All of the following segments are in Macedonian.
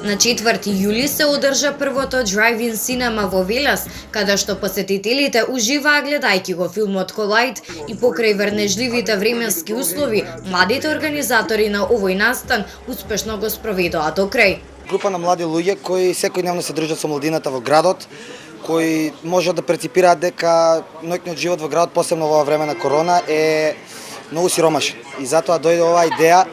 На 4 јули се одржа првото Drive-in Cinema во Велес, каде што посетителите уживаа гледајќи го филмот Колајд и покрај врнежливите временски услови, младите организатори на овој настан успешно го спроведоа до крај. Група на млади луѓе кои секојдневно се дружат со младината во градот, кои можат да преципираат дека ноќниот живот во градот, посебно во ова време на корона, е многу сиромашен. И затоа дојде оваа идеја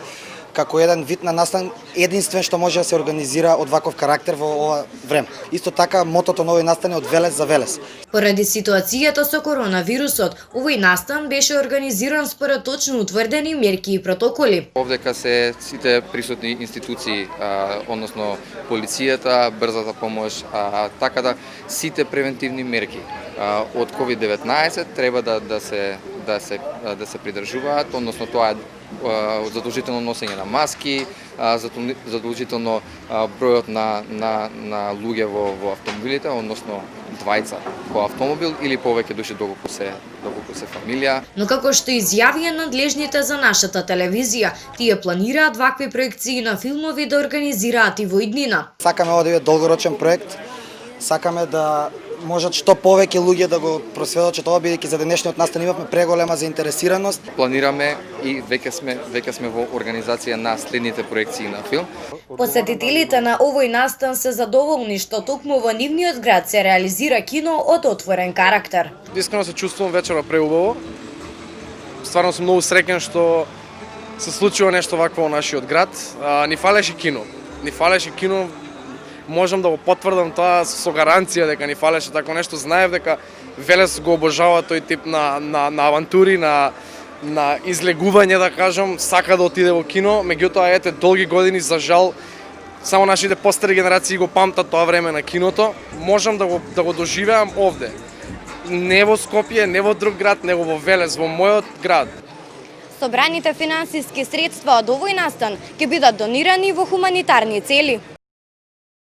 како еден вид на настан единствен што може да се организира од ваков карактер во ова време. Исто така мотото на овој настан е од Велес за Велес. Поради ситуацијата со коронавирусот, овој настан беше организиран според точно утврдени мерки и протоколи. Овдека се сите присутни институции, односно полицијата, брзата помош, така да сите превентивни мерки од COVID-19 треба да се придржуваат, односно тоа е задолжително носење на маски, задолжително бројот на луѓе во автомобилите, односно двајца по автомобил или повеќе души доколку се фамилија. Но како што изјавија надлежните за нашата телевизија, тие планираат вакви проекции на филмови да организираат и во иднина. Сакаме ова да биде долгорочен проект, сакаме да можат што повеќе луѓе да го просведочат ова, бидејќи за денешниот настан имавме преголема заинтересираност. Планираме и веќе сме во организација на следните проекции на филм. Посетителите на овој настан се задоволни што токму во нивниот град се реализира кино од отворен карактер. Искрено се чувствувам вечера преубаво. Стварно сум многу среќен што се случува нешто вакво во нашиот град. Ни фалеше кино. Можам да го потврдам тоа со гаранција дека ни фалеше тако нешто. Знаев дека Велес го обожава тој тип на авантури, на излегување, да кажам, сака да отиде во кино, меѓутоа ете долги години за жал само нашите постари генерации го памтат тоа време на киното. Можам да го доживеам овде. Не во Скопје, не во друг град, него во Велес, во мојот град. Собраните финансиски средства од овој настан ќе бидат донирани во хуманитарни цели.